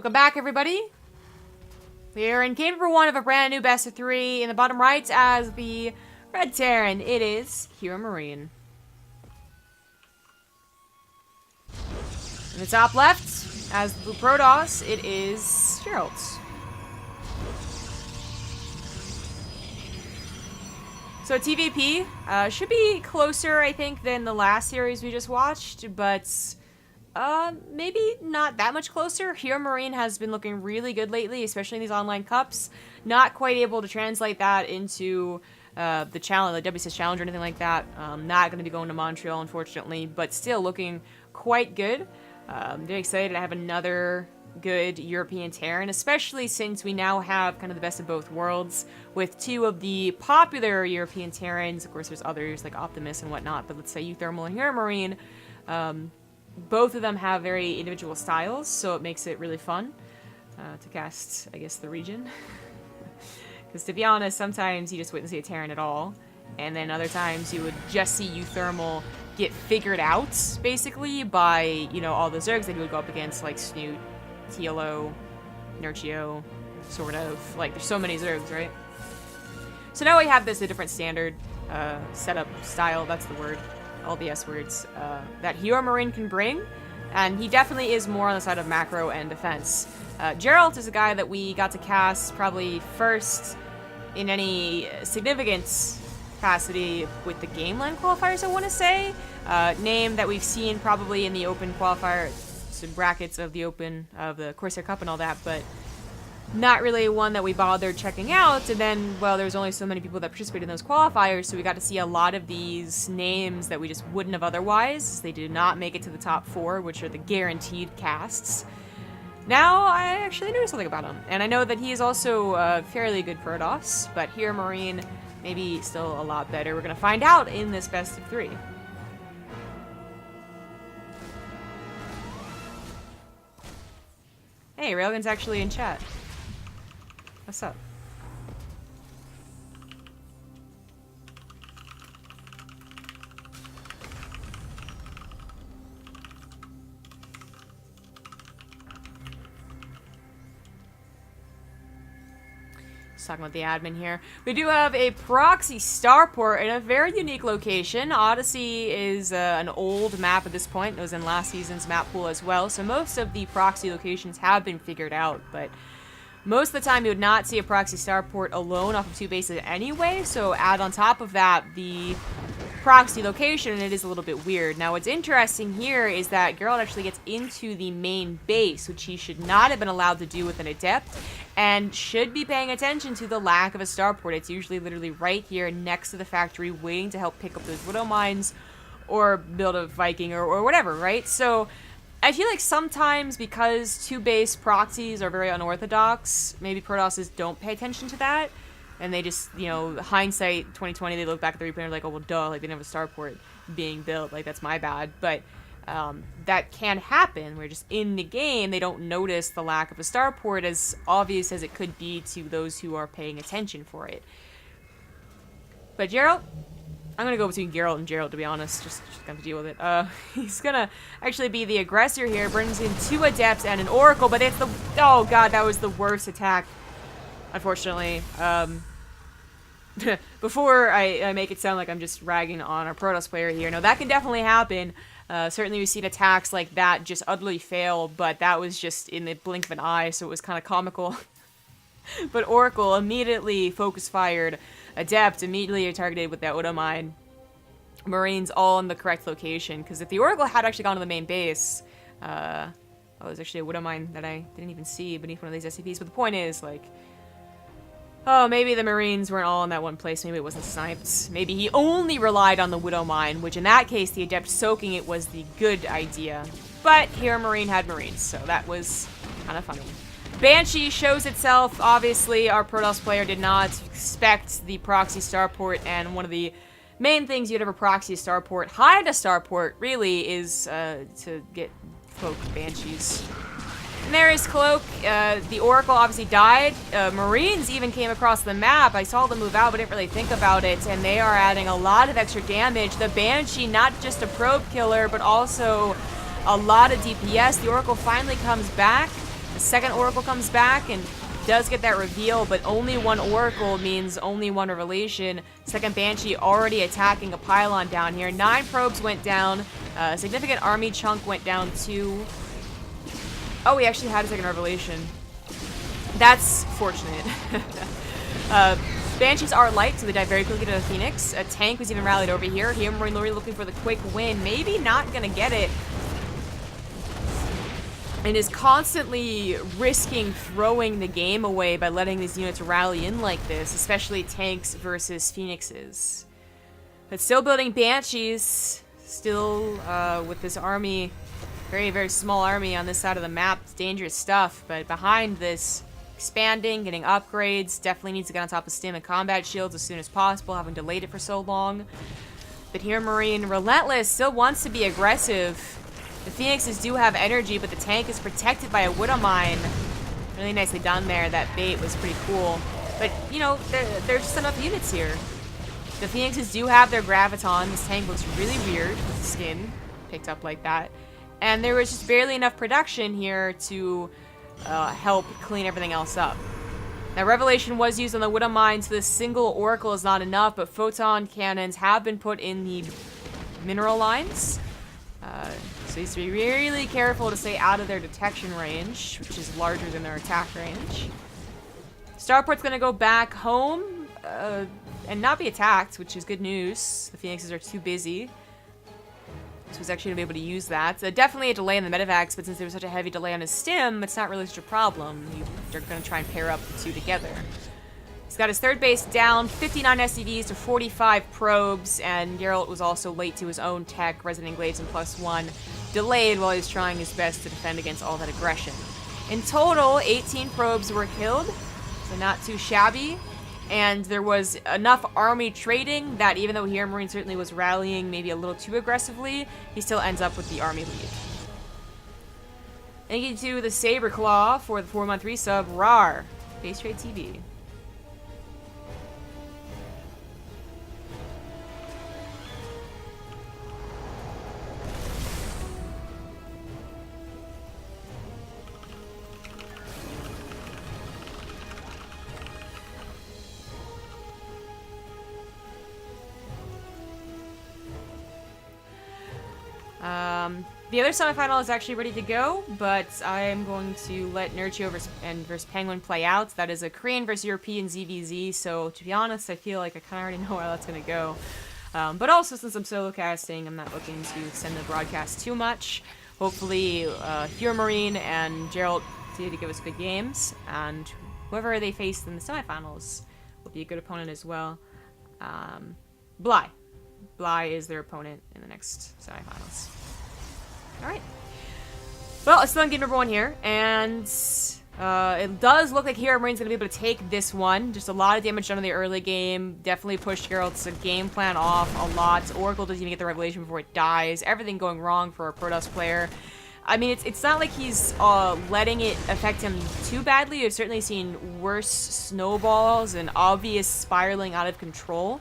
Welcome back, everybody. We are in game number 1 of a brand new best of 3. In the bottom right, as the red Terran, it is HeroMarine. In the top left, as the blue Protoss, it is Geralt. So TVP should be closer, I think, than the last series we just watched, but maybe not that much closer. HeroMarine has been looking really good lately, especially in these online cups. Not quite able to translate that into the challenge, like WCS challenge or anything like that. Not going to be going to Montreal, unfortunately, but still looking quite good. Very excited to have another good European Terran, especially since we now have kind of the best of both worlds with 2 of the popular European Terrans. Of course, there's others like Optimus and whatnot, but let's say Uthermal and HeroMarine. Both of them have very individual styles, so it makes it really fun to cast, I guess, the region. Because to be honest, sometimes you just wouldn't see a Terran at all, and then other times you would just see Uthermal get figured out, basically, by, you know, all the Zergs that he would go up against, like Snoot, Tielo, Nerchio, sort of. Like, there's so many Zergs, right? So now we have this, a different standard setup style, that's the word. All the S words that HeroMarine can bring, and he definitely is more on the side of macro and defense. Geralt is a guy that we got to cast probably first in any significant capacity with the Game Land qualifiers, I want to say. Name that we've seen probably in the Open qualifier, so brackets of the Open, of the Corsair Cup and all that, but not really one that we bothered checking out. And then, well, there's only so many people that participated in those qualifiers, so we got to see a lot of these names that we just wouldn't have otherwise. They did not make it to the top 4, which are the guaranteed casts. Now, I actually know something about him, and I know that he is also a fairly good Protoss, but HeroMarine maybe still a lot better. We're going to find out in this best of 3. Hey, Railgun's actually in chat. What's up? Just talking about the admin here. We do have a proxy starport in a very unique location. Odyssey is an old map at this point. It was in last season's map pool as well, so most of the proxy locations have been figured out, but most of the time, you would not see a proxy starport alone off of 2 bases anyway, so add on top of that the proxy location, and it is a little bit weird. Now, what's interesting here is that Geralt actually gets into the main base, which he should not have been allowed to do with an Adept, and should be paying attention to the lack of a starport. It's usually literally right here next to the factory, waiting to help pick up those Widow Mines, or build a Viking, or whatever, right? So I feel like sometimes, because 2-base proxies are very unorthodox, maybe Protosses don't pay attention to that, and they just, you know, hindsight 2020, they look back at the replay and they're like, oh, well, duh, like, they didn't have a starport being built, like, that's my bad. But that can happen, where just in the game, they don't notice the lack of a starport as obvious as it could be to those who are paying attention for it. But Geralt, I'm gonna go between Geralt and Geralt, to be honest. Just gonna have to deal with it. He's gonna actually be the aggressor here. Brings in 2 Adepts and an Oracle, but it's the... Oh, God, that was the worst attack, unfortunately. Before I make it sound like I'm just ragging on our Protoss player here. No, that can definitely happen. Certainly we've seen attacks like that just utterly fail, but that was just in the blink of an eye, so it was kind of comical. But Oracle immediately focus-fired. Adept immediately targeted with that Widow Mine. Marines all in the correct location, because if the Oracle had actually gone to the main base, oh, there's actually a Widow Mine that I didn't even see beneath one of these SCPs, but the point is, like, oh, maybe the Marines weren't all in that one place, maybe it wasn't sniped. Maybe he only relied on the Widow Mine, which in that case, the Adept soaking it was the good idea. But HeroMarine had Marines, so that was kind of funny. Banshee shows itself. Obviously, our Protoss player did not expect the proxy starport, and one of the main things you'd have a proxy starport, hide a starport, really, is to get Cloak Banshees. And there is Cloak. The Oracle obviously died. Marines even came across the map. I saw them move out, but didn't really think about it, and they are adding a lot of extra damage. The Banshee, not just a probe killer, but also a lot of DPS. The Oracle finally comes back. The second Oracle comes back and does get that reveal, but only one Oracle means only one Revelation. Second Banshee already attacking a pylon down here. 9 probes went down. A significant army chunk went down too. Oh, we actually had a second Revelation. That's fortunate. Banshees are light, so they die very quickly to the Phoenix. A tank was even rallied over here. HeroMarine really looking for the quick win. Maybe not gonna get it. And is constantly risking throwing the game away by letting these units rally in like this, especially tanks versus Phoenixes. But still building Banshees, still with this army, very, very small army on this side of the map. It's dangerous stuff, but behind this, expanding, getting upgrades, definitely needs to get on top of stim and combat shields as soon as possible, having delayed it for so long. But HeroMarine, relentless, still wants to be aggressive. The Phoenixes do have energy, but the tank is protected by a Widow Mine. Really nicely done there. That bait was pretty cool. But, you know, there's just enough units here. The Phoenixes do have their Graviton. This tank looks really weird with the skin picked up like that. And there was just barely enough production here to help clean everything else up. Now, Revelation was used on the Widow Mine, so this single Oracle is not enough, but Photon Cannons have been put in the mineral lines. So you have to be really careful to stay out of their detection range, which is larger than their attack range. Starport's gonna go back home and not be attacked, which is good news. The Phoenixes are too busy. So he's actually gonna be able to use that. Definitely a delay in the medevacs, but since there was such a heavy delay on his stim, it's not really such a problem. They're gonna try and pair up the two together. He's got his third base down, 59 SCVs to 45 probes, and Geralt was also late to his own tech, Resonant Glaives and +1, delayed while he was trying his best to defend against all that aggression. In total, 18 probes were killed, so not too shabby, and there was enough army trading that even though HeroMarine certainly was rallying maybe a little too aggressively, he still ends up with the army lead. Thank you to the Saberclaw for the 4-month resub, RAR, BaseTradeTV. The other semifinal is actually ready to go, but I am going to let Nurchio versus Penguin play out. That is a Korean versus European ZVZ, so to be honest, I feel like I kind of already know how that's going to go. But also, since I'm solo casting, I'm not looking to extend the broadcast too much. Hopefully, HeroMarine and Geralt continue to give us good games, and whoever they face in the semifinals will be a good opponent as well. Bly is their opponent in the next semifinals. Alright. Well, it's still in game number 1 here, and it does look like HeroMarine's going to be able to take this one. Just a lot of damage done in the early game. Definitely pushed Geralt's game plan off a lot. Oracle doesn't even get the Revelation before it dies. Everything going wrong for a Protoss player. I mean, it's not like he's letting it affect him too badly. I've certainly seen worse snowballs and obvious spiraling out of control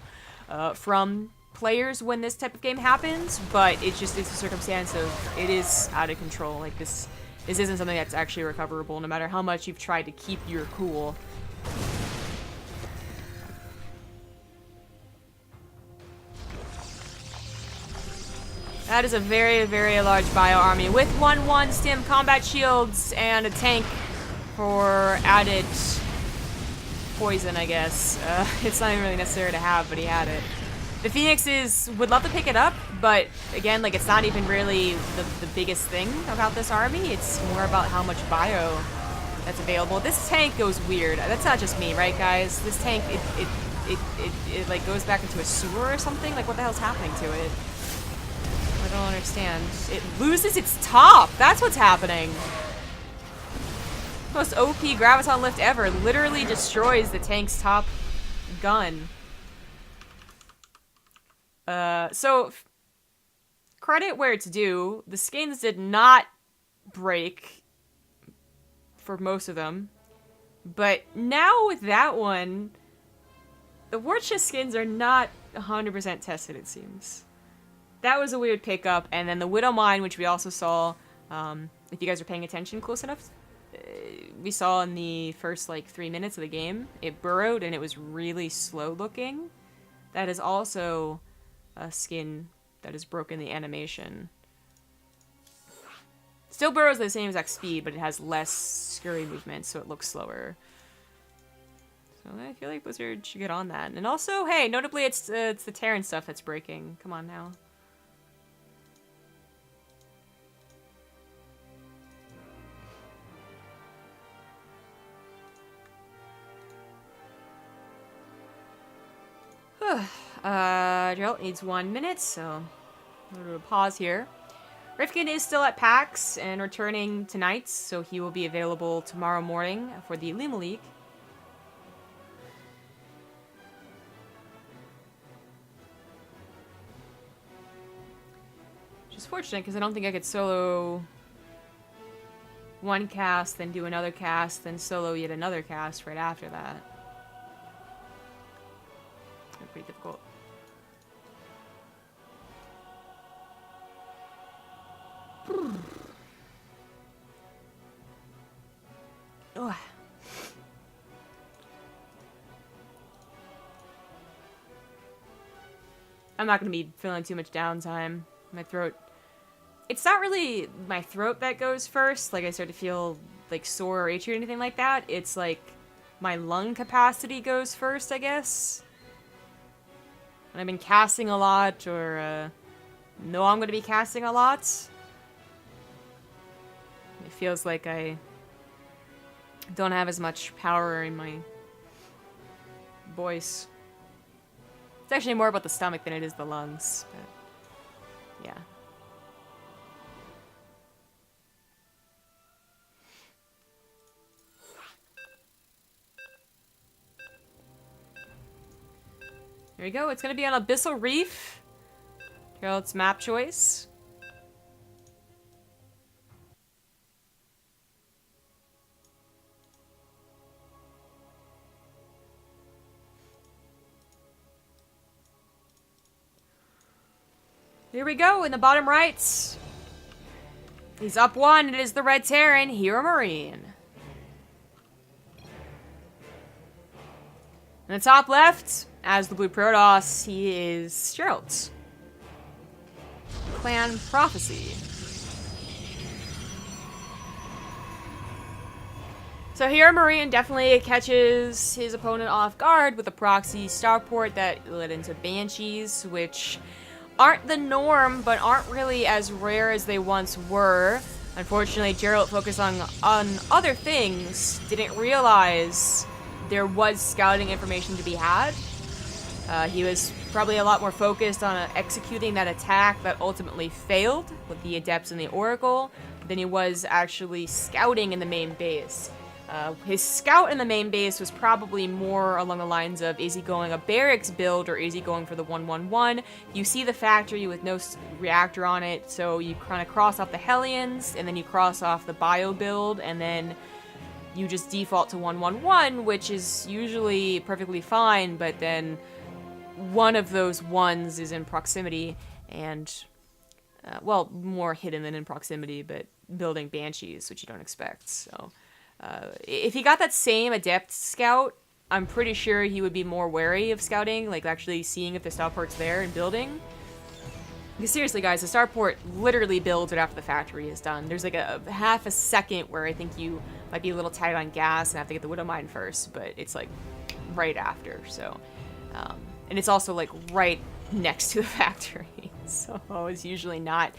from players when this type of game happens, but it's a circumstance of it is out of control. Like this isn't something that's actually recoverable, no matter how much you've tried to keep your cool. That is a very, very large bio army with 1/1 stim combat shields and a tank for added poison, I guess. It's not even really necessary to have, but he had it. The Phoenixes would love to pick it up, but again, like, it's not even really the biggest thing about this army. It's more about how much bio that's available. This tank goes weird. That's not just me, right, guys? This tank, it like goes back into a sewer or something. Like, what the hell's happening to it? I don't understand. It loses its top. That's what's happening. Most OP Graviton lift ever. Literally destroys the tank's top gun. So, credit where it's due. The skins did not break for most of them. But now with that one, the war chest skins are not 100% tested, it seems. That was a weird pickup. And then the Widow Mine, which we also saw, if you guys are paying attention close enough, we saw in the first, like, 3 minutes of the game. It burrowed, and it was really slow-looking. That is also a skin that is broken the animation. Still burrows at the same exact speed, but it has less scurry movement, so it looks slower. So I feel like Blizzard should get on that. And also, hey, notably, it's the Terran stuff that's breaking. Come on now. Geralt needs 1 minute, so we'll do a pause here. Rifkin is still at PAX and returning tonight, so he will be available tomorrow morning for the Lima League. Which is fortunate, because I don't think I could solo one cast, then do another cast, then solo yet another cast right after that. Pretty difficult. Ugh. I'm not going to be feeling too much downtime. My throat... It's not really my throat that goes first. Like, I start to feel, like, sore or itchy or anything like that. It's, like, my lung capacity goes first, I guess. When I've been casting a lot, or, know I'm going to be casting a lot. It feels like I don't have as much power in my voice. It's actually more about the stomach than it is the lungs, but yeah. Here we go, it's gonna be on Abyssal Reef. Geralt's map choice. Here we go, in the bottom right. He's up 1, it is the Red Terran, HeroMarine. In the top left, as the Blue Protoss, he is Geralt. Clan Prophecy. So HeroMarine definitely catches his opponent off guard with a proxy starport that led into Banshees, which aren't the norm, but aren't really as rare as they once were. Unfortunately, Geralt focused on other things, didn't realize there was scouting information to be had. He was probably a lot more focused on executing that attack that ultimately failed with the Adepts and the Oracle than he was actually scouting in the main base. His scout in the main base was probably more along the lines of, is he going a barracks build or is he going for the 1-1-1? You see the factory with no reactor on it, so you kind of cross off the Hellions, and then you cross off the bio build, and then you just default to 1-1-1, which is usually perfectly fine, but then one of those ones is in proximity, and, well, more hidden than in proximity, but building Banshees, which you don't expect, so... if he got that same Adept scout, I'm pretty sure he would be more wary of scouting, like actually seeing if the starport's there and building. Because seriously, guys, the starport literally builds it after the factory is done. There's like a half a second where I think you might be a little tight on gas and have to get the Widow Mine first, but it's like right after, so. And it's also like right next to the factory, so it's usually not...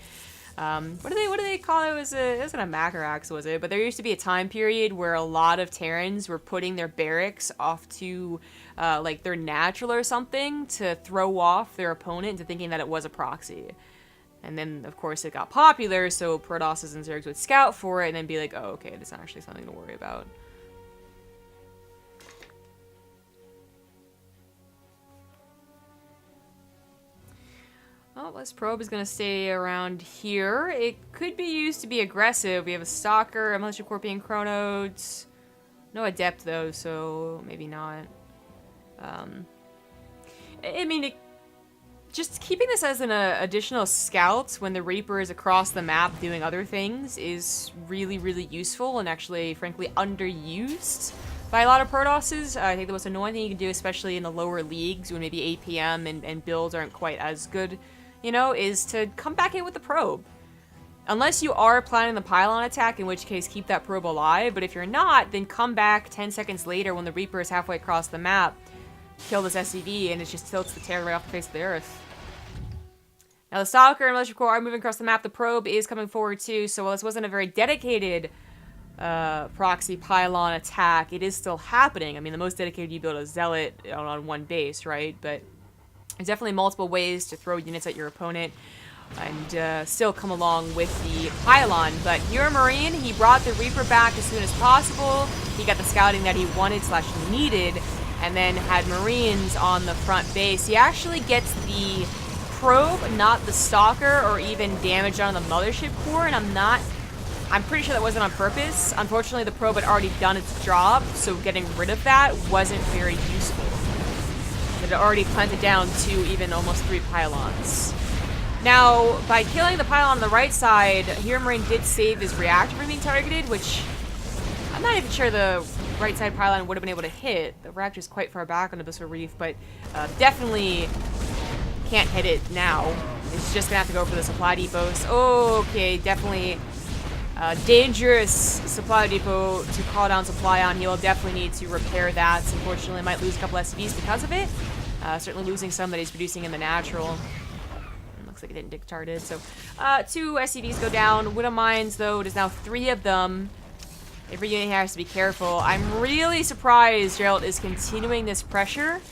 what do they call it? It wasn't a Macarax, was it? But there used to be a time period where a lot of Terrans were putting their barracks off to, like, their natural or something to throw off their opponent into thinking that it was a proxy. And then, of course, it got popular, so Protosses and Zergs would scout for it and then be like, oh, okay, this is actually something to worry about. Well, this probe is going to stay around here. It could be used to be aggressive. We have a Stalker, a Militia Corpian Chronodes. No Adept, though, so maybe not. I mean, just keeping this as an additional scout when the Reaper is across the map doing other things is really, really useful and actually, frankly, underused by a lot of Protosses. I think the most annoying thing you can do, especially in the lower leagues when maybe APM and builds aren't quite as good, you know, is to come back in with the probe. Unless you are planning the pylon attack, in which case keep that probe alive, but if you're not, then come back 10 seconds later when the Reaper is halfway across the map, kill this SCV, and it just tilts the terror right off the face of the earth. Now the Stalker and Militia Corps are moving across the map. The probe is coming forward too, so while this wasn't a very dedicated proxy pylon attack, it is still happening. I mean, the most dedicated you build a Zealot on one base, right? But there's definitely multiple ways to throw units at your opponent and still come along with the pylon. But HeroMarine, he brought the Reaper back as soon as possible. He got the scouting that he wanted / needed, and then had Marines on the front base. He actually gets the probe, not the Stalker, or even damage on the Mothership Core, and I'm pretty sure that wasn't on purpose. Unfortunately, the probe had already done its job, so getting rid of that wasn't very useful. It had already planted down 2, even almost 3 pylons. Now, by killing the pylon on the right side, HeroMarine did save his reactor from being targeted, which I'm not even sure the right side pylon would have been able to hit. The reactor is quite far back on Abyssal Reef, but definitely can't hit it now. It's just gonna have to go for the supply depots. Oh, okay, definitely dangerous supply depot to call down supply on. He will definitely need to repair that. Unfortunately, might lose a couple SCVs because of it. Certainly losing some that he's producing in the natural. Looks like it didn't get targeted. So 2 SCVs go down. Widow Mines, though, it is now 3 of them. Every unit here has to be careful. I'm really surprised Geralt is continuing this pressure.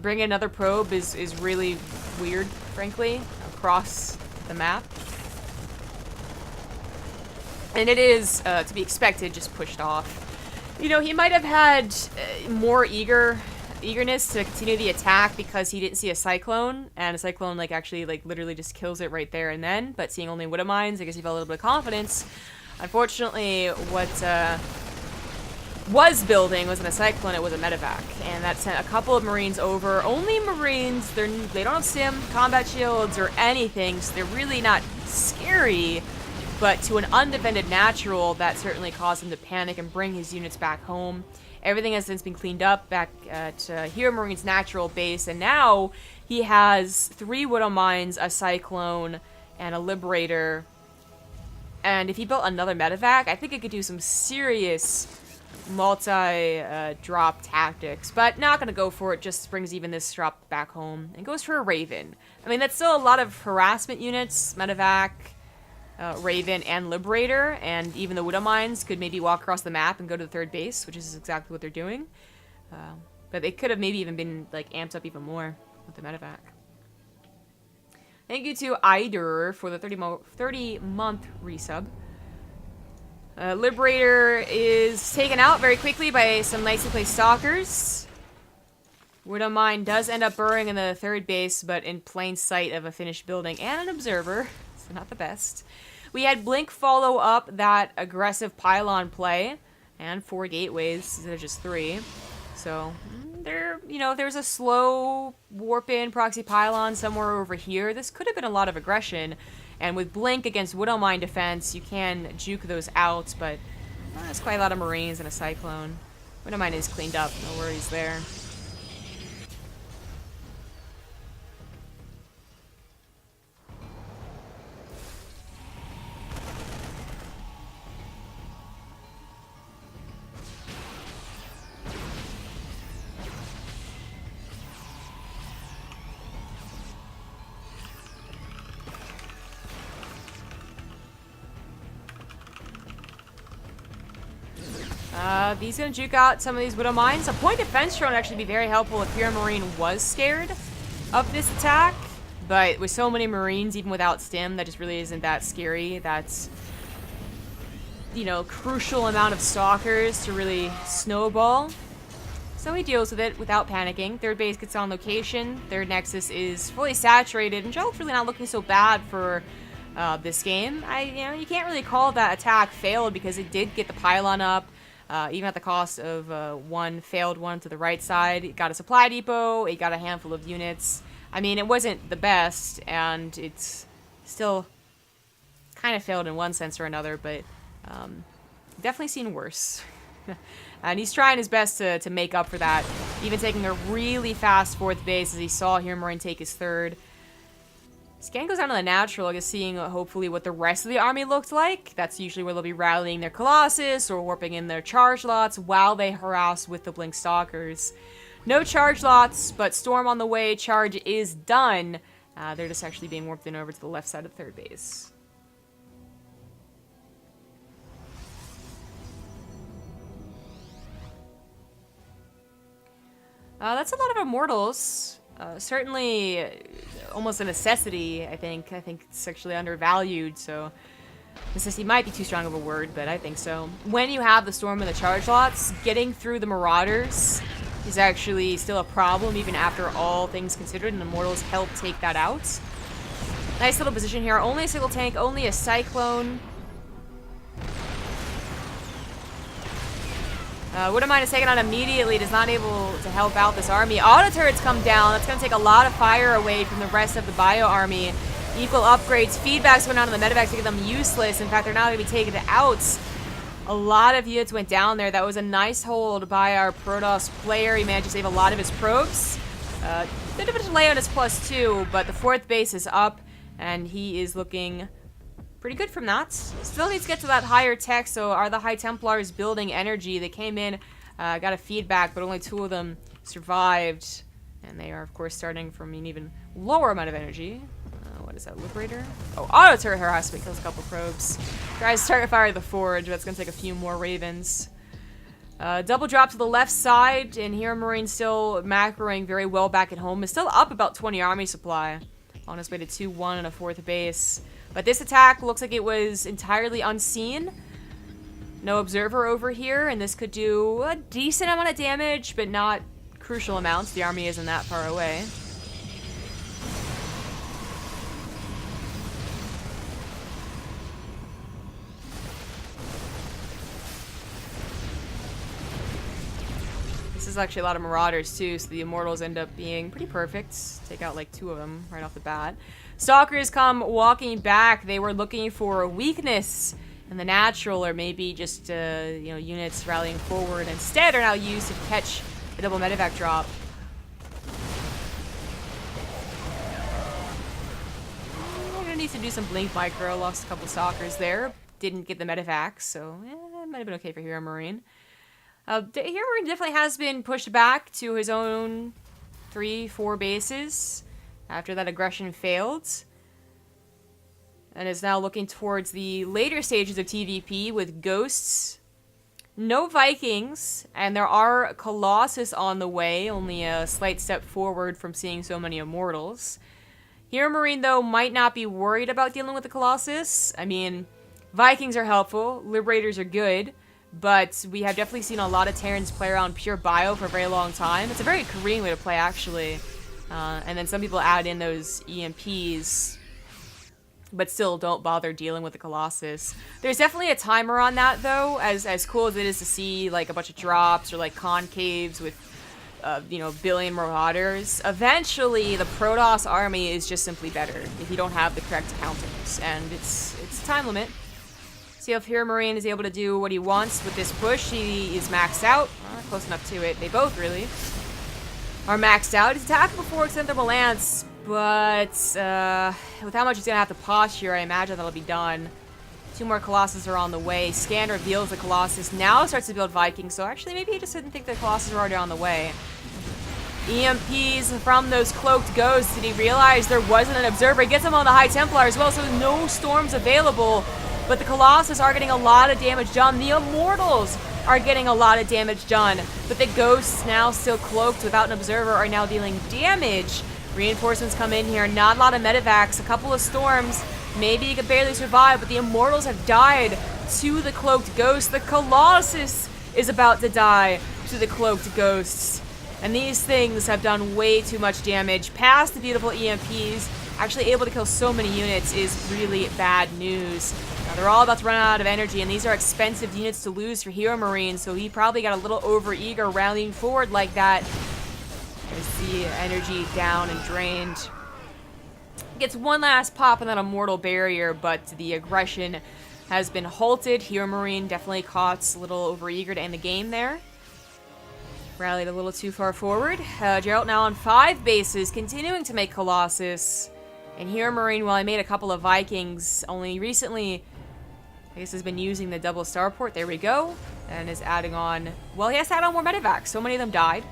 Bringing another probe is really weird, frankly, across the map. And it is, to be expected, just pushed off. You know, he might have had more eagerness to continue the attack because he didn't see a Cyclone, and a Cyclone, like, actually, like, literally just kills it right there and then, but seeing only Widow Mines, I guess he felt a little bit of confidence. Unfortunately, what was building wasn't a Cyclone, it was a medevac, and that sent a couple of Marines over. Only Marines, they don't have sim, combat shields, or anything, so they're really not scary, but to an undefended natural, that certainly caused him to panic and bring his units back home. Everything has since been cleaned up back at HeroMarine's natural base, and now he has 3 Widow Mines, a Cyclone, and a Liberator. And if he built another medevac, I think it could do some serious multi-drop tactics, but not going to go for it, just brings even this drop back home, and goes for a Raven. I mean, that's still a lot of harassment units, medevac, Raven, and Liberator, and even the Widow Mines could maybe walk across the map and go to the 3rd base, which is exactly what they're doing. But they could have maybe even been, like, amped up even more with the medevac. Thank you to Eider for the 30-month resub. Liberator is taken out very quickly by some nicely placed Stalkers. Widow Mine does end up burrowing in the 3rd base, but in plain sight of a finished building and an observer, so not the best. We had Blink follow up that aggressive pylon play, and 4 gateways instead of just 3. So there's a slow warp-in proxy pylon somewhere over here. This could have been a lot of aggression, and with Blink against Widow Mine defense, you can juke those out, but there's quite a lot of Marines and a Cyclone. Widow Mine is cleaned up, no worries there. He's going to juke out some of these Widow Mines. A point defense drone would actually be very helpful if HeroMarine was scared of this attack. But with so many Marines, even without stim, that just really isn't that scary. That's, you know, crucial amount of Stalkers to really snowball. So he deals with it without panicking. 3rd base gets on location. 3rd Nexus is fully saturated. And Geralt's really not looking so bad for this game. You can't really call that attack failed because it did get the pylon up. Even at the cost of one failed one to the right side. It got a supply depot, it got a handful of units. I mean, it wasn't the best, and it's still kind of failed in one sense or another, but definitely seen worse. And he's trying his best to make up for that, even taking a really fast 4th base as he saw HeroMarine take his 3rd. Scan goes down to the natural, I guess, seeing hopefully what the rest of the army looked like. That's usually where they'll be rallying their Colossus or warping in their charge lots while they harass with the Blink Stalkers. No charge lots, but Storm on the way. Charge is done. They're just actually being warped in over to the left side of 3rd base. That's a lot of Immortals. Certainly almost a necessity, I think. I think it's actually undervalued, so necessity might be too strong of a word, but I think so. When you have the Storm and the charge lots, getting through the Marauders is actually still a problem, even after all things considered, and Immortals help take that out. Nice little position here. Only a single tank, only a Cyclone. Wouldn't mind is taken out immediately. Does not able to help out this army. Auto turrets come down. That's going to take a lot of fire away from the rest of the bio army. Equal upgrades. Feedbacks going down on the medevacs, making them useless. In fact, they're now going to be taken out. A lot of units went down there. That was a nice hold by our Protoss player. He managed to save a lot of his probes. Bit of a delay on his +2, but the 4th base is up, and he is looking pretty good from that. Still needs to get to that higher tech, so are the High Templars building energy? They came in, got a feedback, but only 2 of them survived. And they are, of course, starting from an even lower amount of energy. What is that, Liberator? Oh, auto turret harassment kills a couple probes. Tries to start fire the Forge, but it's going to take a few more Ravens. Double drop to the left side, and HeroMarine still macroing very well back at home. Is still up about 20 army supply. On his way to 2-1 and a 4th base. But this attack looks like it was entirely unseen. No observer over here, and this could do a decent amount of damage, but not crucial amounts. The army isn't that far away. This is actually a lot of Marauders too, so the Immortals end up being pretty perfect. Take out like 2 of them right off the bat. Stalkers come walking back. They were looking for a weakness in the natural, or maybe just units rallying forward. Instead, are now used to catch a double medevac drop. We're gonna need to do some blink micro. Lost a couple Stalkers there. Didn't get the medevacs, so it might have been okay for HeroMarine. HeroMarine definitely has been pushed back to his own 3-4 bases after that aggression failed, and is now looking towards the later stages of TVP with Ghosts. No Vikings, and there are Colossus on the way, only a slight step forward from seeing so many Immortals. HeroMarine, though, might not be worried about dealing with the Colossus. I mean, Vikings are helpful, Liberators are good, but we have definitely seen a lot of Terrans play around pure bio for a very long time. It's a very Korean way to play, actually. And then some people add in those EMPs, but still don't bother dealing with the Colossus. There's definitely a timer on that, though, as cool as it is to see like a bunch of drops or like concaves with, billion Marauders. Eventually, the Protoss army is just simply better if you don't have the correct counters, and it's a time limit. See if HeroMarine is able to do what he wants with this push. He is maxed out. Close enough to it. They both really are maxed out. He's attacked before Extendable Lance, but with how much he's going to have to posture, I imagine that'll be done. 2 more Colossus are on the way. Scan reveals the Colossus. Now starts to build Vikings, so actually maybe he just didn't think the Colossus were already on the way. EMPs from those cloaked ghosts. Did he realize there wasn't an observer? He gets him on the High Templar as well, so no storms available. But the Colossus are getting a lot of damage done. The Immortals are getting a lot of damage done. But the Ghosts, now still cloaked without an observer, are now dealing damage. Reinforcements come in here. Not a lot of medevacs. A couple of storms. Maybe you could barely survive, but the Immortals have died to the cloaked Ghosts. The Colossus is about to die to the cloaked Ghosts. And these things have done way too much damage. Past the beautiful EMPs, actually able to kill so many units is really bad news. Now, they're all about to run out of energy, and these are expensive units to lose for HeroMarine, so he probably got a little over-eager rallying forward like that. as the energy down and drained. Gets one last pop on that immortal barrier, but the aggression has been halted. HeroMarine definitely caught a little overeager to end the game there. Rallied a little too far forward. Geralt now on 5 bases, continuing to make Colossus. And HeroMarine, while I made a couple of Vikings, only recently, I guess, has been using the double starport. There we go. And is adding on, well, he has to add on more medevacs. So many of them died.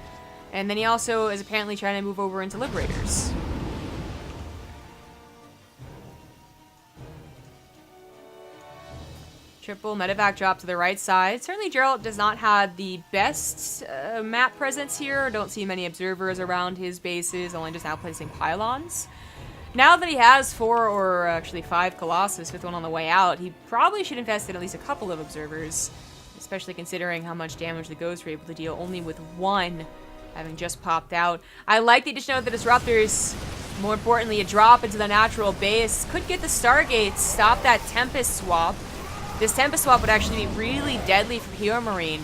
And then he also is apparently trying to move over into Liberators. Triple medevac drop to the right side. Certainly Geralt does not have the best map presence here. Don't see many observers around his bases, only just now placing pylons. Now that he has 4 or actually 5 Colossus, 5th one on the way out, he probably should invest in at least a couple of observers, especially considering how much damage the Ghosts were able to deal only with 1 having just popped out. I like the addition of the Disruptors. More importantly, a drop into the natural base. Could get the Stargates, stop that Tempest swap. This Tempest swap would actually be really deadly for HeroMarine.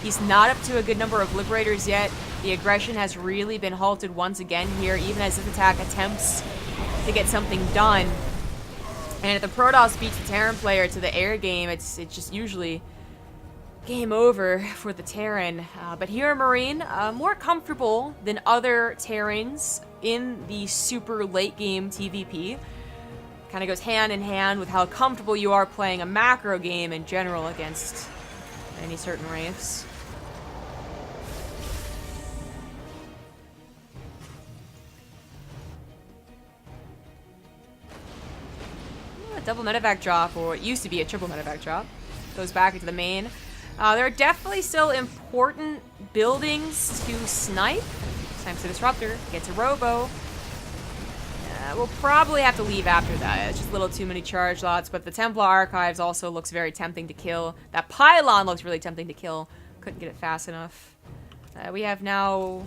He's not up to a good number of Liberators yet. The aggression has really been halted once again here, even as this attack attempts to get something done. And if the Protoss beats the Terran player to the air game, it's just usually game over for the Terran. But HeroMarine, more comfortable than other Terrans in the super late game TVP. Kind of goes hand in hand with how comfortable you are playing a macro game in general against any certain wraiths. A double medevac drop, or it used to be a triple medevac drop. Goes back into the main. There are definitely still important buildings to snipe. Times the Disruptor, gets a Robo. We'll probably have to leave after that. It's just a little too many charge lots, but the Templar Archives also looks very tempting to kill. That Pylon looks really tempting to kill. Couldn't get it fast enough. We have now...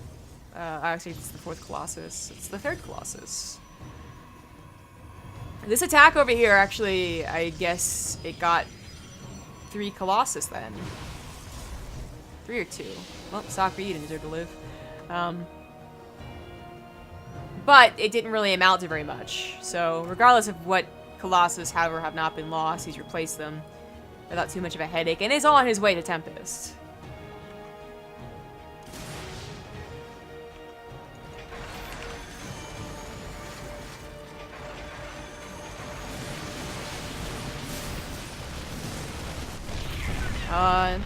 actually, it's the 4th Colossus. It's the 3rd Colossus. This attack over here, actually, I guess it got 3 Colossus then. 3 or 2. Well, Soccer, you didn't deserve to live. But it didn't really amount to very much. So regardless of what Colossus have or have not been lost, he's replaced them without too much of a headache, and is on his way to Tempest.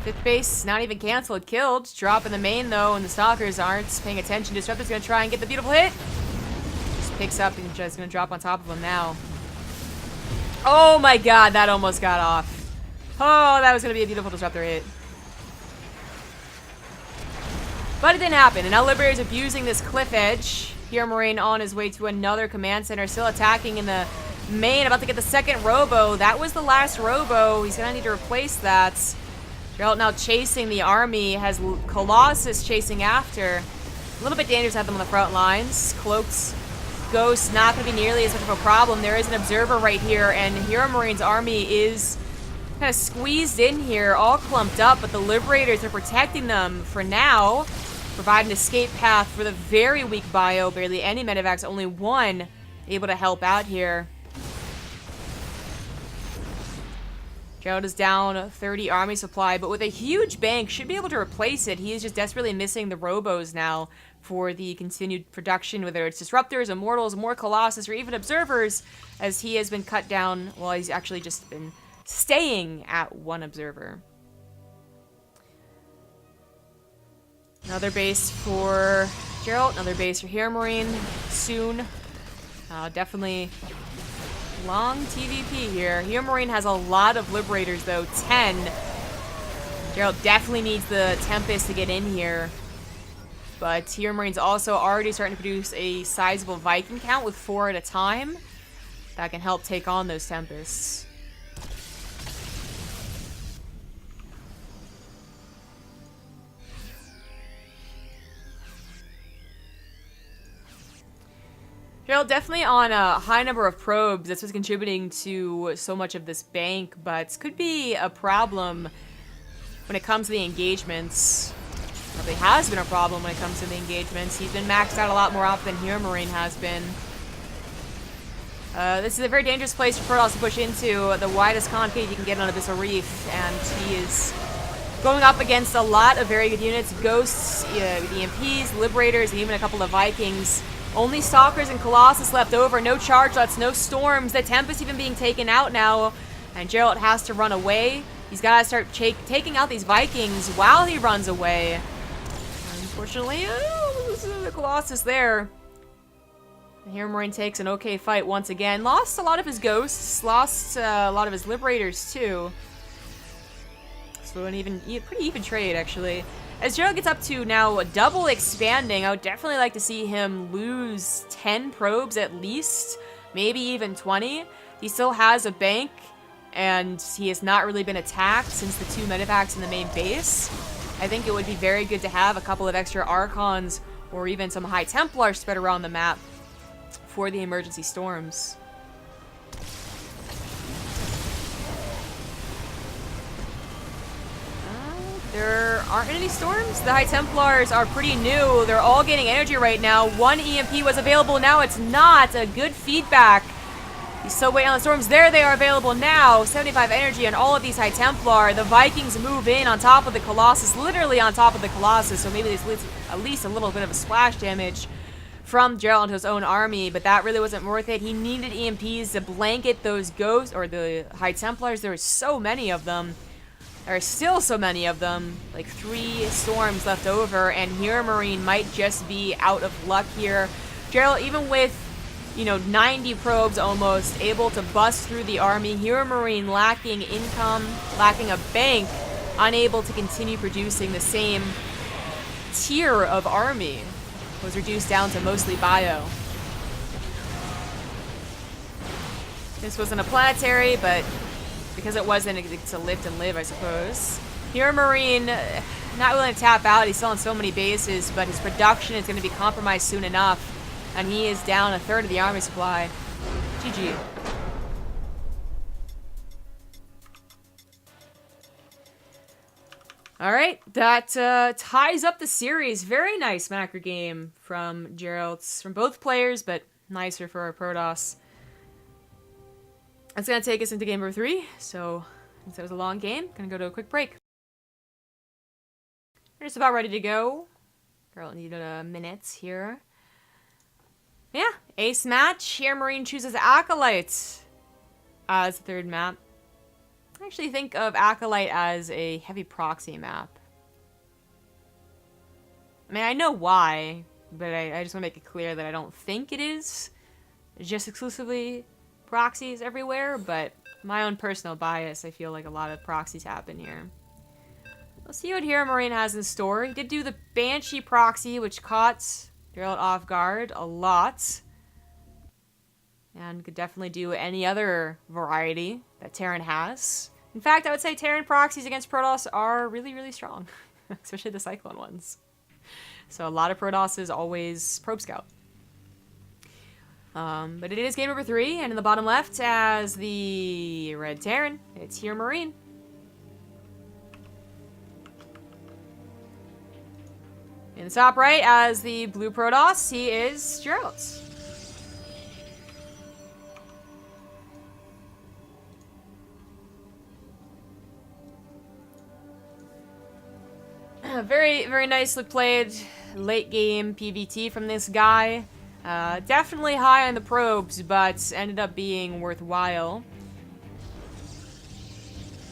Fifth base, not even canceled, killed. Drop in the main though, and the Stalkers aren't paying attention. Disruptor's gonna try and get the beautiful hit. Just picks up and just gonna drop on top of him now. Oh my god, that almost got off. Oh, that was gonna be a beautiful Disruptor hit. But it didn't happen, and now Liberator's abusing this cliff edge. HeroMarine on his way to another command center, still attacking in the main, about to get the 2nd Robo. That was the last Robo. He's gonna need to replace that. Geralt now chasing the army, has Colossus chasing after. A little bit dangerous to have them on the front lines. Cloaked Ghost not gonna be nearly as much of a problem. There is an observer right here, and HeroMarine's army is kind of squeezed in here, all clumped up, but the Liberators are protecting them for now. Provide an escape path for the very weak bio. Barely any medevacs, only 1 able to help out here. Geralt is down 30 army supply, but with a huge bank, should be able to replace it. He is just desperately missing the Robos now for the continued production, whether it's Disruptors, Immortals, more Colossus, or even Observers, as he has been cut down. Well, he's actually just been staying at 1 Observer. Another base for Geralt, another base for HeroMarine soon. Definitely long TVP here. HeroMarine has a lot of Liberators though, 10. Geralt definitely needs the Tempest to get in here. But HeroMarine's also already starting to produce a sizable Viking count with 4 at a time. That can help take on those Tempests. Geralt definitely on a high number of probes. That's what's contributing to so much of this bank, but could be a problem when it comes to the engagements. probably has been a problem when it comes to the engagements. He's been maxed out a lot more often than HeroMarine has been. This is a very dangerous place for Protoss to push into. The widest concave you can get on Abyssal Reef, and he is going up against a lot of very good units. Ghosts, EMPs, Liberators, and even a couple of Vikings. Only Stalkers and Colossus left over. No Chargelets, no Storms. The Tempest even being taken out now, and Geralt has to run away. He's got to start taking out these Vikings while he runs away. Unfortunately, the Colossus there. HeroMarine takes an okay fight once again. Lost a lot of his Ghosts. Lost a lot of his Liberators, too. So an pretty even trade, actually. As Geralt gets up to now double expanding, I would definitely like to see him lose 10 probes at least. Maybe even 20. He still has a bank, and he has not really been attacked since the 2 medevacts in the main base. I think it would be very good to have a couple of extra Archons or even some High Templars spread around the map for the emergency storms. There aren't any storms. The High Templars are pretty new. They're all getting energy right now. One EMP was available, now it's not. A good feedback. He's still waiting on the storms. There they are available now. 75 energy on all of these High Templar. The Vikings move in on top of the Colossus, literally on top of the Colossus, so maybe there's at least a little bit of a splash damage from Geralt into his own army, but that really wasn't worth it. He needed EMPs to blanket those ghosts, or the High Templars. There were so many of them. There are still so many of them. Like 3 storms left over, and HeroMarine might just be out of luck here. Geralt, even with, 90 probes almost, able to bust through the army. HeroMarine lacking income, lacking a bank, unable to continue producing the same tier of army. Was reduced down to mostly bio. This wasn't a planetary, but because it wasn't, it's a live and live, I suppose. HeroMarine, not willing to tap out. He's still on so many bases, but his production is going to be compromised soon enough, and he is down a third of the army supply. GG. Alright, that ties up the series. Very nice macro game from Geralt, from both players, but nicer for our Protoss. That's going to take us into game number 3, so since it was a long game, going to go to a quick break. We're just about ready to go. Geralt needed a minute here. Yeah, ace match. HeroMarine chooses Acolyte as the third map. I actually think of Acolyte as a heavy proxy map. I mean, I know why, but I just want to make it clear that I don't think it is just exclusively proxies everywhere, but my own personal bias, I feel like a lot of proxies happen here. Let's see what HeroMarine has in store. He did do the Banshee proxy, which caught Geralt off guard a lot. And could definitely do any other variety that Terran has. In fact, I would say Terran proxies against Protoss are really, really strong. Especially the Cyclone ones. So a lot of Protosses always Probe Scout. But it is game number 3, and in the bottom left as the red Terran, it's HeroMarine. In the top right as the blue Protoss, he is Geralt. Very, very nicely played late game PvT from this guy. Definitely high on the probes, but ended up being worthwhile.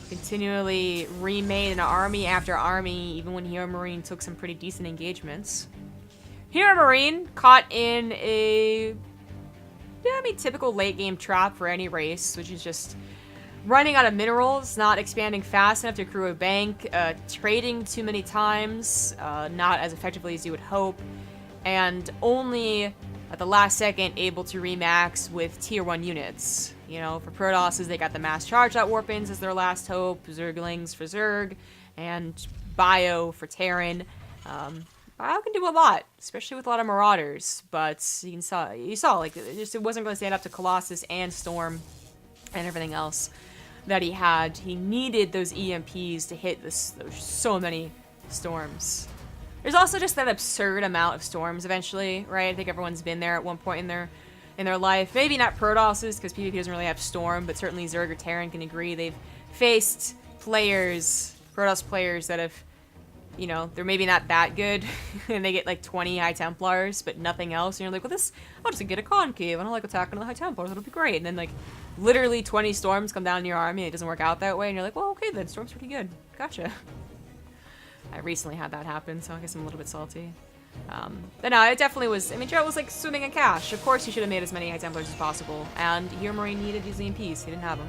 Continually remade an army after army, even when HeroMarine took some pretty decent engagements. HeroMarine caught in a, typical late game trap for any race, which is just running out of minerals, not expanding fast enough to accrue a bank, trading too many times, not as effectively as you would hope, and only at the last second able to remax with tier 1 units. For Protosses, they got the mass charge out warpins as their last hope, Zerglings for Zerg, and Bio for Terran. Bio can do a lot, especially with a lot of Marauders, but you saw like, it wasn't going to stand up to Colossus and Storm and everything else that he had. He needed those EMPs to hit those so many storms. There's also just that absurd amount of storms eventually, right? I think everyone's been there at one point in their life. Maybe not Protosses, because PvP doesn't really have storm, but certainly Zerg or Terran can agree. They've faced players, Protoss players that have, you know, they're maybe not that good, and they get like 20 High Templars, but nothing else. And you're like, well, I'll just get a Concave, and I'll like attacking the High Templars, it'll be great. And then like, literally 20 storms come down in your army, and it doesn't work out that way, and you're like, well, okay then, storm's pretty good. Gotcha. I recently had that happen, so I guess I'm a little bit salty. But no, it definitely was. I mean, Geralt was like swimming in cash. Of course, he should have made as many High Templars as possible, and HeroMarine needed using in peace. He didn't have them.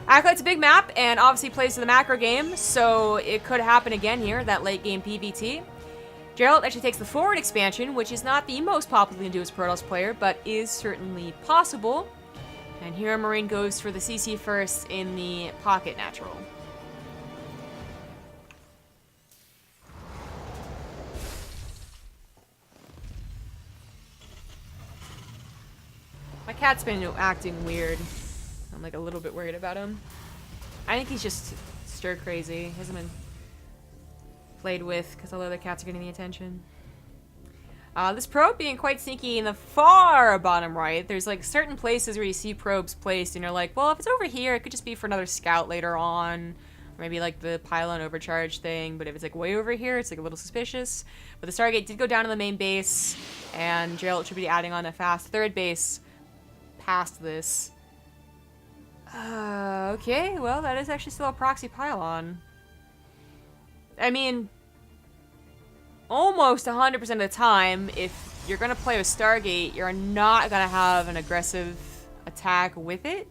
Acolyte's a big map, and obviously plays to the macro game, so it could happen again here, that late game PvT. Geralt actually takes the forward expansion, which is not the most popular thing to do as a Protoss player, but is certainly possible. And HeroMarine goes for the CC first in the pocket natural. My cat's been acting weird. I'm like a little bit worried about him. I think he's just stir crazy. He hasn't been played with because all the other cats are getting the attention. This probe being quite sneaky in the far bottom right. There's like certain places where you see probes placed and you're like, well, if it's over here, it could just be for another scout later on. Or maybe like the pylon overcharge thing, but if it's like way over here, it's like a little suspicious. But the Stargate did go down to the main base, and Geralt should be adding on a fast third base past this. Okay, well, that is actually still a proxy pylon. I mean, almost 100% of the time, if you're gonna play with Stargate, you're not gonna have an aggressive attack with it.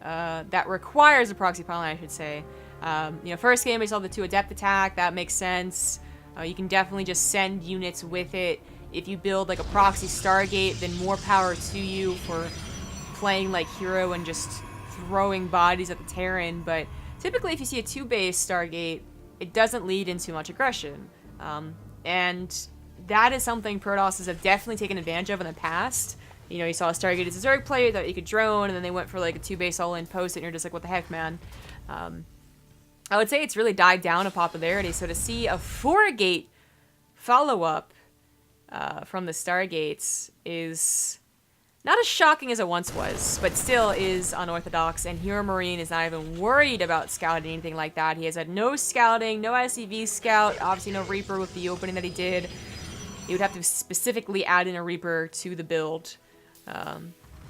That requires a proxy pylon, I should say. You know, first game we saw the 2 Adept attack, that makes sense. You can definitely just send units with it. If you build like a proxy Stargate, then more power to you for playing like Hero and just throwing bodies at the Terran, but typically if you see a 2-base Stargate, it doesn't lead into much aggression. And that is something Protosses have definitely taken advantage of in the past. You know, you saw a Stargate as a Zerg player that you could drone, and then they went for like a 2-base all-in post, and you're just like, what the heck, man? I would say it's really died down in popularity, so to see a 4-gate follow-up from the Stargates is not as shocking as it once was, but still is unorthodox, and HeroMarine is not even worried about scouting anything like that. He has had no scouting, no SCV scout, obviously no Reaper with the opening that he did. You would have to specifically add in a Reaper to the build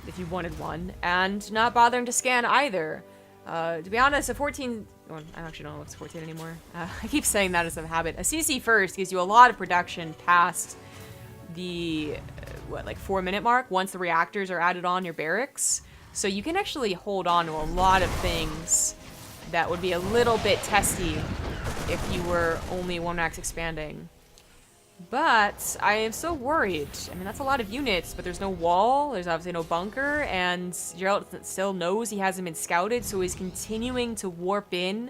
if you wanted one, and not bothering to scan either. To be honest, a 14... Oh, I actually don't know if it's 14 anymore. I keep saying that as a habit. A CC first gives you a lot of production past the... what, like 4-minute mark once the reactors are added on your barracks. So you can actually hold on to a lot of things that would be a little bit testy if you were only 1-max expanding. But I am so worried. I mean, that's a lot of units, but there's no wall, there's obviously no bunker, and Geralt still knows he hasn't been scouted, so he's continuing to warp in.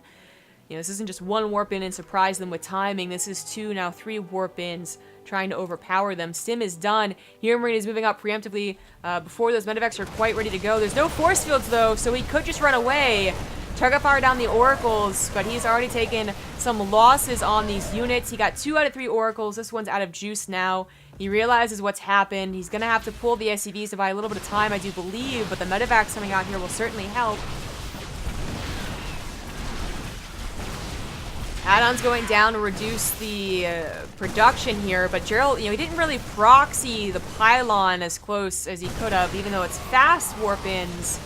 You know, this isn't just 1 warp in and surprise them with timing, this is 2, now 3 warp ins trying to overpower them. Stim is done. HeroMarine is moving up preemptively before those medevacs are quite ready to go. There's no force fields though, so he could just run away. Target fire down the oracles, but he's already taken some losses on these units. He got 2 out of 3 oracles. This one's out of juice now. He realizes what's happened. He's gonna have to pull the SCVs to buy a little bit of time, I do believe, but the medevacs coming out here will certainly help. Add-ons going down to reduce the production here, but Geralt, you know, he didn't really proxy the pylon as close as he could have, even though it's fast warp-ins.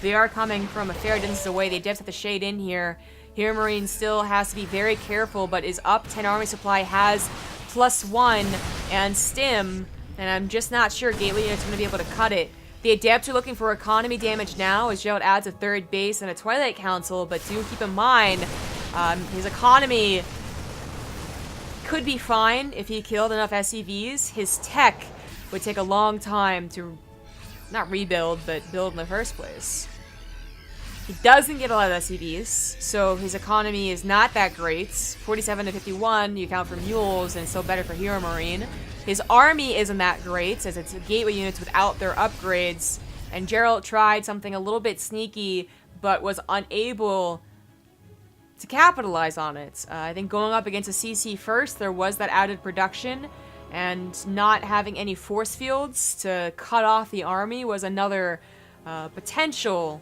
They are coming from a fair distance away. They just have to shade in here. HeroMarine still has to be very careful, but is up 10 army supply, has +1 and stim, and I'm just not sure Gateway unit's going to be able to cut it. The Adepts are looking for economy damage now as Geralt adds a 3rd base and a Twilight Council, but do keep in mind, his economy could be fine if he killed enough SCVs. His tech would take a long time to, not rebuild, but build in the first place. He doesn't get a lot of SCVs, so his economy is not that great. 47 to 51, you count for mules, and it's still better for HeroMarine. His army isn't that great, as it's gateway units without their upgrades, and Geralt tried something a little bit sneaky, but was unable to capitalize on it. I think going up against a CC first, there was that added production, and not having any force fields to cut off the army was another potential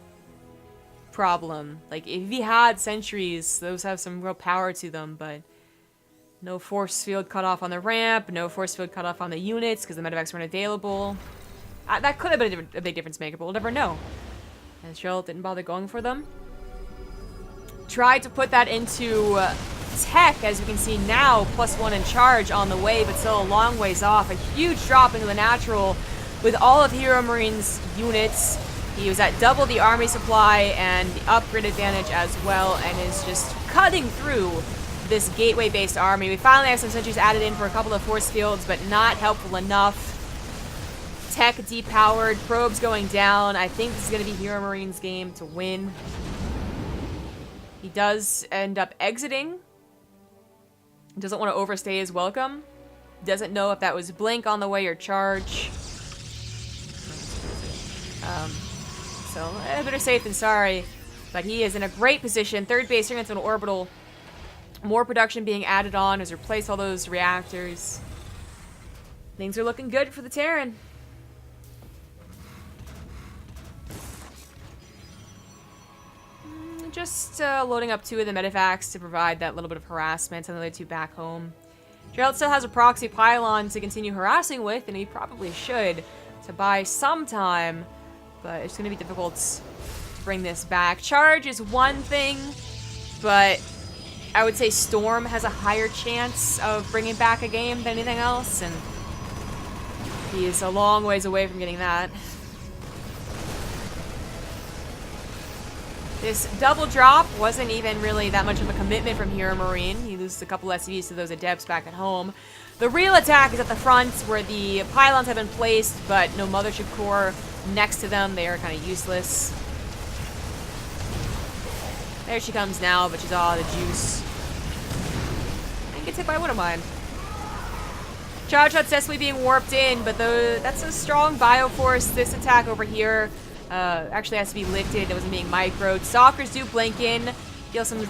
problem. Like, if he had sentries, those have some real power to them, but no force field cut off on the ramp, no force field cut off on the units because the medevacs weren't available. That could have been a big difference maker, but we'll never know. And Geralt didn't bother going for them. Tried to put that into tech, as you can see now, +1 in charge on the way, but still a long ways off. A huge drop into the natural with all of HeroMarine's units. He was at double the army supply and the upgrade advantage as well, and is just cutting through this gateway-based army. We finally have some sentries added in for a couple of force fields, but not helpful enough. Tech depowered, probes going down. I think this is going to be HeroMarine's game to win. He does end up exiting. Doesn't want to overstay his welcome. Doesn't know if that was blink on the way or charge. So, better safe than sorry. But he is in a great position. Third base, turning into an orbital. More production being added on as replace all those reactors. Things are looking good for the Terran. Just loading up 2 of the medevacs to provide that little bit of harassment, and the other 2 back home. Geralt still has a proxy pylon to continue harassing with, and he probably should to buy some time, but it's going to be difficult to bring this back. Charge is one thing, but I would say Storm has a higher chance of bringing back a game than anything else, and he is a long ways away from getting that. This double drop wasn't even really that much of a commitment from HeroMarine. He loses a couple SCVs to those adepts back at home. The real attack is at the front, where the pylons have been placed, but no mothership core next to them. They are kind of useless. There she comes now, but she's all out of juice. And gets hit by one of mine. Charge shot successfully being warped in, but that's a strong bioforce. This attack over here actually has to be lifted. It wasn't being microed. Stalkers do blink in, deal some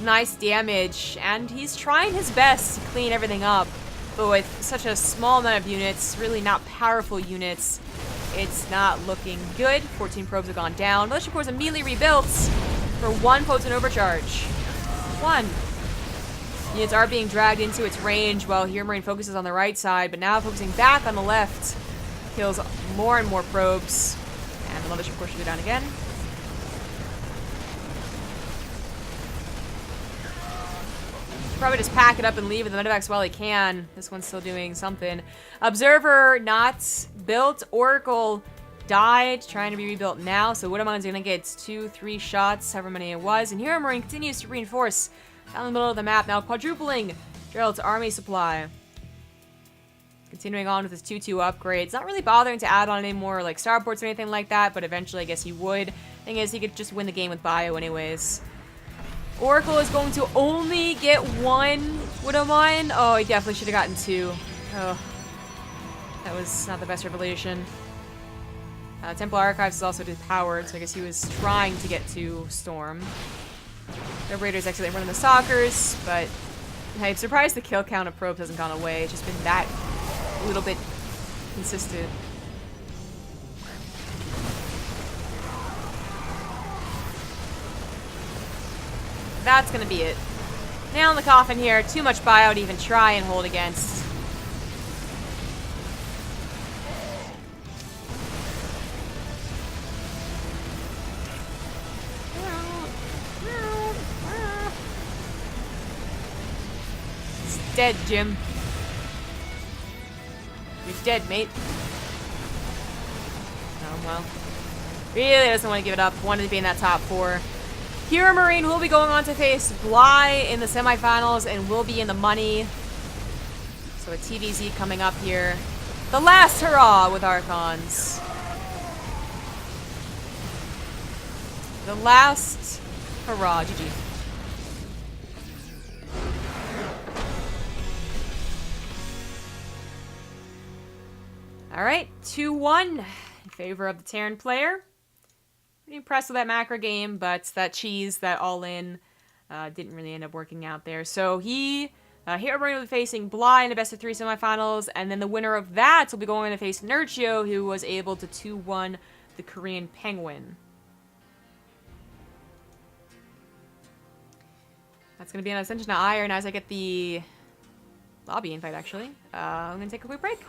nice damage, and he's trying his best to clean everything up. But with such a small amount of units, really not powerful units, it's not looking good. 14 probes have gone down. Militia Corps immediately rebuilt for 1 potent overcharge. 1. Units are being dragged into its range while HeroMarine focuses on the right side, but now focusing back on the left. Kills more and more probes. And the Mothership Corps should go down again. Probably just pack it up and leave with the medevacs while he can. This one's still doing something. Observer not built. Oracle died, trying to be rebuilt now. So Widowmine's gonna get 2-3 shots, however many it was. And HeroMarine continues to reinforce down the middle of the map, now quadrupling Geralt's army supply. Continuing on with his 2-2 upgrades. Not really bothering to add on any more like starports or anything like that, but eventually I guess he would. Thing is, he could just win the game with bio anyways. Oracle is going to only get 1 Widowmine. Oh, he definitely should have gotten 2. Oh, that was not the best revelation. Temple Archives is also depowered, so I guess he was trying to get to Storm. The Raiders actually running the Stalkers, but I'm surprised the kill count of probes hasn't gone away. It's just been that little bit consistent. That's gonna be it. Nail in the coffin here. Too much bio to even try and hold against. It's dead, Jim. You're dead, mate. Oh, well. Really doesn't want to give it up. Wanted to be in that top 4. HeroMarine will be going on to face Bly in the semifinals and will be in the money. So a TVZ coming up here. The last hurrah with Archons. The last hurrah. GG. Alright, 2-1 in favor of the Terran player. Pretty impressed with that macro game, but that cheese, that all-in, Didn't really end up working out there. So HeroMarine will be facing Bly in the best of 3 semifinals, and then the winner of that will be going to face Nurchio, who was able to 2-1 the Korean Penguin. That's going to be an Ascension to Iron as I get the lobby invite, actually. I'm going to take a quick break.